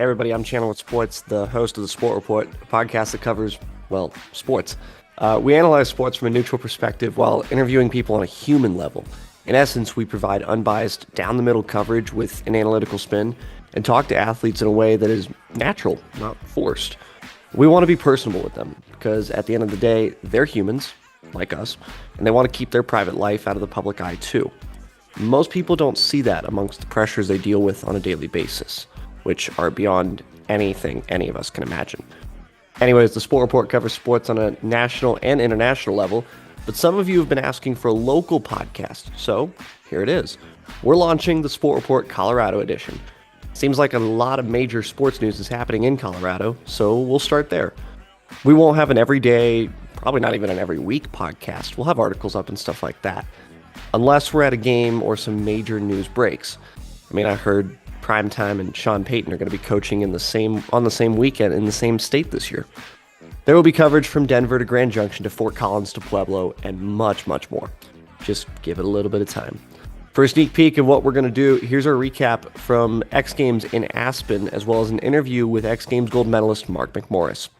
Hey everybody, I'm Chandler with Sports, the host of the Sport Report, a podcast that covers, well, sports. We analyze sports from a neutral perspective while interviewing people on a human level. In essence, we provide unbiased, down-the-middle coverage with an analytical spin and talk to athletes in a way that is natural, not forced. We want to be personable with them because at the end of the day, they're humans, like us, and they want to keep their private life out of the public eye too. Most people don't see that amongst the pressures they deal with on a daily basis, which are beyond anything any of us can imagine. Anyways, the Sport Report covers sports on a national and international level, but some of you have been asking for a local podcast, so here it is. We're launching the Sport Report Colorado edition. Seems like a lot of major sports news is happening in Colorado, so we'll start there. We won't have an everyday, probably not even an every week podcast. We'll have articles up and stuff like that, unless we're at a game or some major news breaks. I mean, I heard Primetime and Sean Payton are going to be coaching on the same weekend in the same state this year. There will be coverage from Denver to Grand Junction to Fort Collins to Pueblo and much, much more. Just give it a little bit of time. For a sneak peek of what we're going to do, here's our recap from X Games in Aspen, as well as an interview with X Games gold medalist Mark McMorris.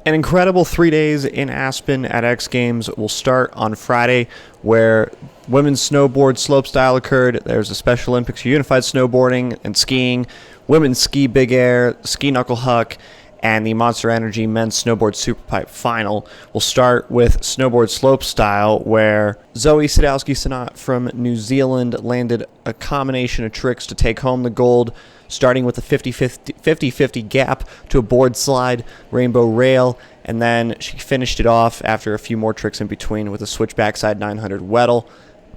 An incredible 3 days in Aspen at X Games will start on Friday, where women's snowboard slopestyle occurred. There's a Special Olympics unified snowboarding and skiing, women's ski big air, ski knuckle huck, and the Monster Energy men's snowboard superpipe final. We'll start with snowboard slopestyle, where Zoe Sadowski-Sanat from New Zealand landed a combination of tricks to take home the gold, starting with a 50-50 gap to a board slide, rainbow rail, and then she finished it off after a few more tricks in between with a switch backside 900 Weddle.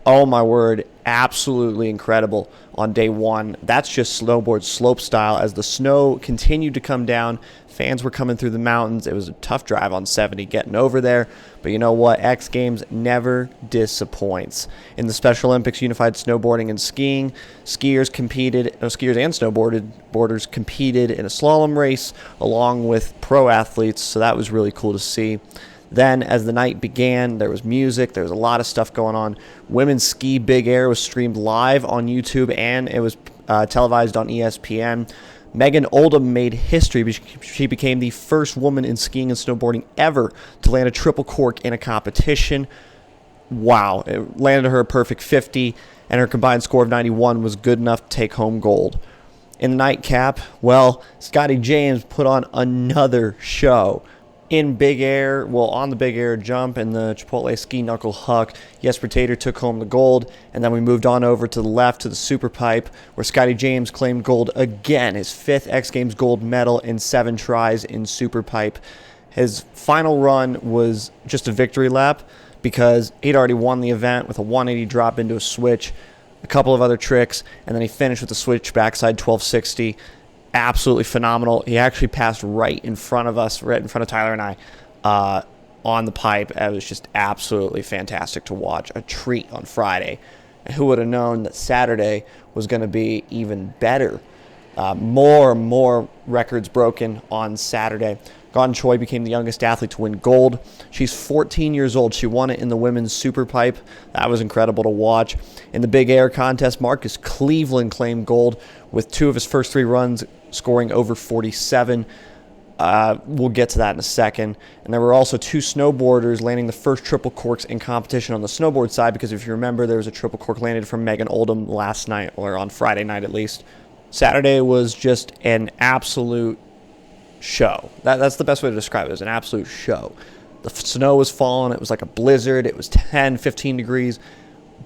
Oh my word, absolutely incredible on day one. That's just snowboard slopestyle. As the snow continued to come down, fans were coming through the mountains. It was a tough drive on 70 getting over there, but you know what? X Games never disappoints. In the Special Olympics unified snowboarding and skiing, skiers and snowboarders competed in a slalom race along with pro athletes, so that was really cool to see. Then, as the night began, there was music, there was a lot of stuff going on. Women's ski big air was streamed live on YouTube, and it was televised on ESPN. Megan Oldham made history. She became the first woman in skiing and snowboarding ever to land a triple cork in a competition. Wow, it landed her a perfect 50, and her combined score of 91 was good enough to take home gold. In the nightcap, well, Scotty James put on another show. In big air, on the big air jump and the Chipotle ski knuckle huck, Jesper Tater took home the gold, and then we moved on over to the left to the super pipe, where Scotty James claimed gold again, his 5th X Games gold medal in 7 tries in super pipe. His final run was just a victory lap because he'd already won the event with a 180 drop into a switch, a couple of other tricks, and then he finished with a switch backside 1260. Absolutely phenomenal. He actually passed right in front of us, right in front of Tyler and I, on the pipe. It was just absolutely fantastic to watch. A treat on Friday. And who would have known that Saturday was going to be even better? More records broken on Saturday. Gordon Choi became the youngest athlete to win gold. She's 14 years old. She won it in the women's super pipe. That was incredible to watch. In the big air contest, Marcus Cleveland claimed gold with 2 of his first 3 runs scoring over 47. We'll get to that in a second. And there were also 2 snowboarders landing the first triple corks in competition on the snowboard side, because if you remember, there was a triple cork landed from Megan Oldham last night, or on Friday night at least. Saturday was just an absolute show. That's the best way to describe it. It was an absolute show. The snow was falling. It was like a blizzard. It was 10, 15 degrees.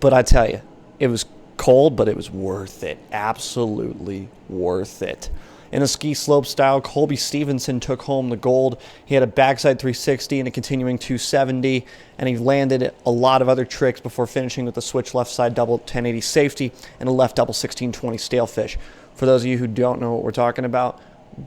But I tell you, it was cold, but it was worth it. Absolutely worth it. In the ski slope style, Colby Stevenson took home the gold. He had a backside 360 and a continuing 270, and he landed a lot of other tricks before finishing with a switch left side double 1080 safety and a left double 1620 stalefish. For those of you who don't know what we're talking about,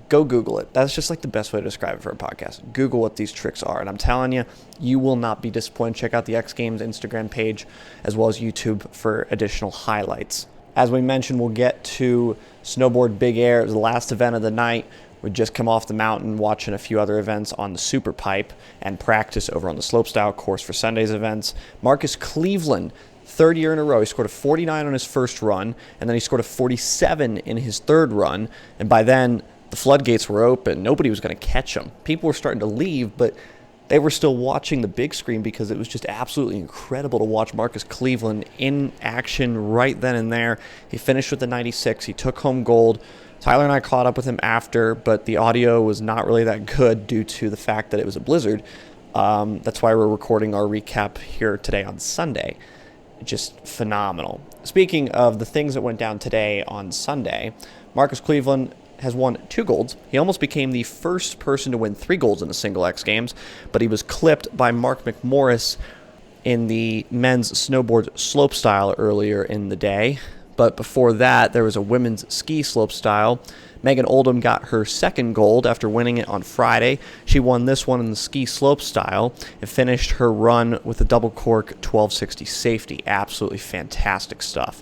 go Google it. That's just like the best way to describe it for a podcast. Google what these tricks are, and I'm telling you, you will not be disappointed. Check out the X Games Instagram page as well as YouTube for additional highlights. As we mentioned, we'll get to snowboard big air. It was the last event of the night. We'd just come off the mountain watching a few other events on the super pipe and practice over on the slopestyle course for Sunday's events. Marcus Cleveland, 3rd year in a row. He scored a 49 on his first run, and then he scored a 47 in his 3rd run. And by then, the floodgates were open. Nobody was going to catch him. People were starting to leave, but they were still watching the big screen because it was just absolutely incredible to watch Marcus Cleveland in action right then and there. He finished with the 96. He took home gold. Tyler and I caught up with him after, but the audio was not really that good due to the fact that it was a blizzard. That's why we're recording our recap here today on Sunday. Just phenomenal. Speaking of the things that went down today on Sunday, Marcus Cleveland has won 2 golds. He almost became the first person to win 3 golds in a single X Games, but he was clipped by Mark McMorris in the men's snowboard slopestyle earlier in the day. But before that, there was a women's ski slopestyle. Megan Oldham got her 2nd gold after winning it on Friday. She won this one in the ski slopestyle and finished her run with a double cork 1260 safety. Absolutely fantastic stuff.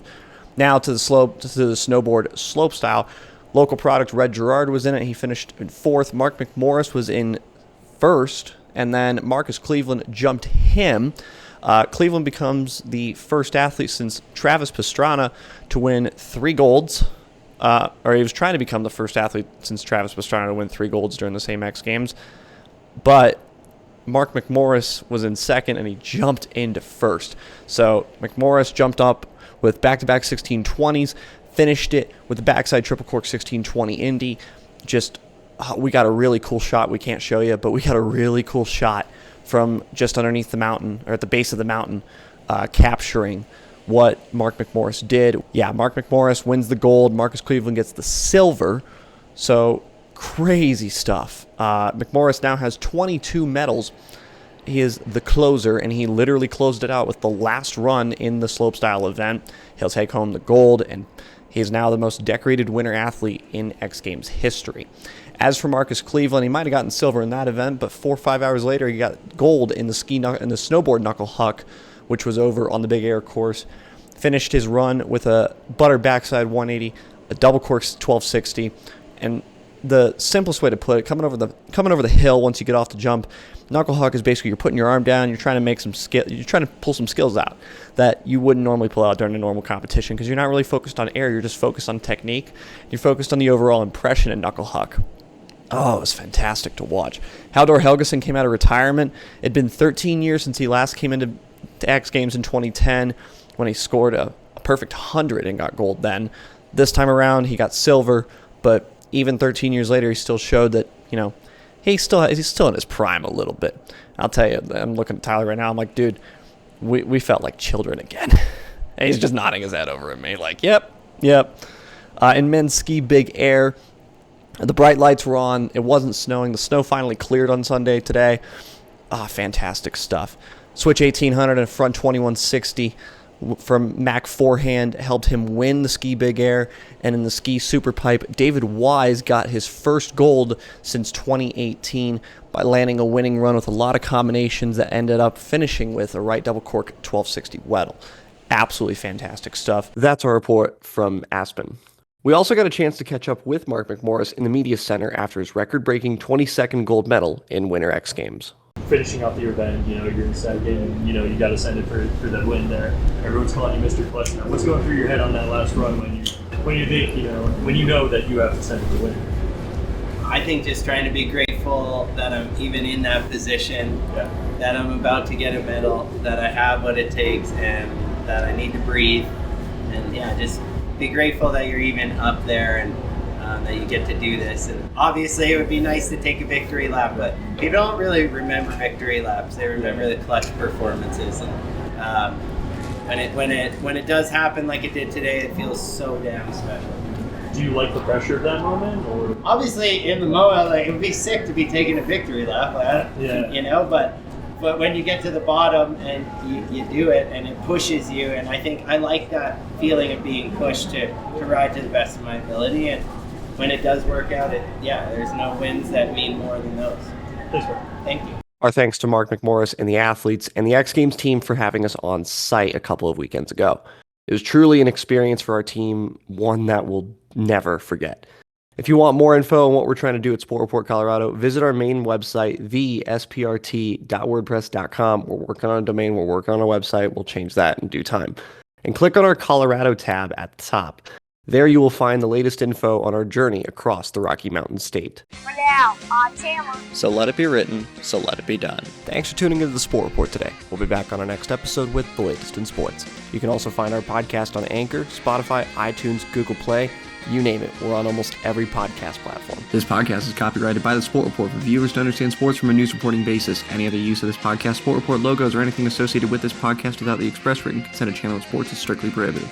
Now to the snowboard slopestyle. Local product Red Gerard was in it. He finished in 4th. Mark McMorris was in 1st, and then Marcus Cleveland jumped him. Cleveland becomes the first athlete since Travis Pastrana to win 3 golds. Or he was trying to become the first athlete since Travis Pastrana to win 3 golds during the same X Games. But Mark McMorris was in 2nd, and he jumped into 1st. So McMorris jumped up with back-to-back 1620s, finished it with the backside triple cork 1620 Indy. Just, we got a really cool shot. We can't show you, but we got a really cool shot from just underneath the mountain, or at the base of the mountain, capturing what Mark McMorris did. Yeah, Mark McMorris wins the gold. Marcus Cleveland gets the silver. So crazy stuff. McMorris now has 22 medals. He is the closer, and he literally closed it out with the last run in the slopestyle event. He'll take home the gold, and he is now the most decorated winter athlete in X Games history. As for Marcus Cleveland, he might have gotten silver in that event, but 4 or 5 hours later, he got gold in the snowboard knuckle huck, which was over on the Big Air course. Finished his run with a butter backside 180, a double cork 1260, and the simplest way to put it, coming over the hill once you get off the jump, knuckle huck is basically you're putting your arm down, you're trying to make some skill, you're trying to pull some skills out that you wouldn't normally pull out during a normal competition because you're not really focused on air, you're just focused on technique. You're focused on the overall impression in knuckle huck. Oh, it was fantastic to watch. Haldor Helgason came out of retirement. It had been 13 years since he last came into X Games in 2010 when he scored a perfect 100 and got gold then. This time around, he got silver, but even 13 years later, he still showed that, he's still in his prime a little bit. I'll tell you, I'm looking at Tyler right now. I'm like, dude, we felt like children again. And he's just nodding his head over at me like, yep. In men's ski big air, the bright lights were on. It wasn't snowing. The snow finally cleared on Sunday today. Fantastic stuff. Switch 1800 and front 2160 from Mac Forehand helped him win the ski big air. And in the ski super pipe, David Wise got his first gold since 2018 by landing a winning run with a lot of combinations that ended up finishing with a right double cork 1260 Weddle. Absolutely fantastic stuff. That's our report from Aspen. We also got a chance to catch up with Mark McMorris in the media center after his record-breaking 22nd gold medal in Winter X Games. Finishing off the event, you're in second, and you got ascended for that win there. Everyone's calling you Mr. Clutch now. What's going through your head on that last run when you think, when you know that you have ascended the win? I think just trying to be grateful that I'm even in that position, that I'm about to get a medal, that I have what it takes, and that I need to breathe, and just be grateful that you're even up there and that you get to do this. And obviously it would be nice to take a victory lap, but people don't really remember victory laps. They remember the clutch performances. And when it does happen like it did today, it feels so damn special. Do you like the pressure of that moment, or? Obviously in the MOA, it would be sick to be taking a victory lap, but when you get to the bottom and you do it and it pushes you, and I think I like that feeling of being pushed to ride to the best of my ability. And when it does work out, there's no wins that mean more than those. Thank you. Our thanks to Mark McMorris and the athletes and the X Games team for having us on site a couple of weekends ago. It was truly an experience for our team, one that we'll never forget. If you want more info on what we're trying to do at Sport Report Colorado, visit our main website, thesprt.wordpress.com. We're working on a domain. We're working on a website. We'll change that in due time. And click on our Colorado tab at the top. There you will find the latest info on our journey across the Rocky Mountain State. For now, on camera. So let it be written, so let it be done. Thanks for tuning into the Sport Report today. We'll be back on our next episode with the latest in sports. You can also find our podcast on Anchor, Spotify, iTunes, Google Play, you name it. We're on almost every podcast platform. This podcast is copyrighted by the Sport Report for viewers to understand sports from a news reporting basis. Any other use of this podcast, Sport Report logos, or anything associated with this podcast without the express written consent of Channel Sports is strictly prohibited.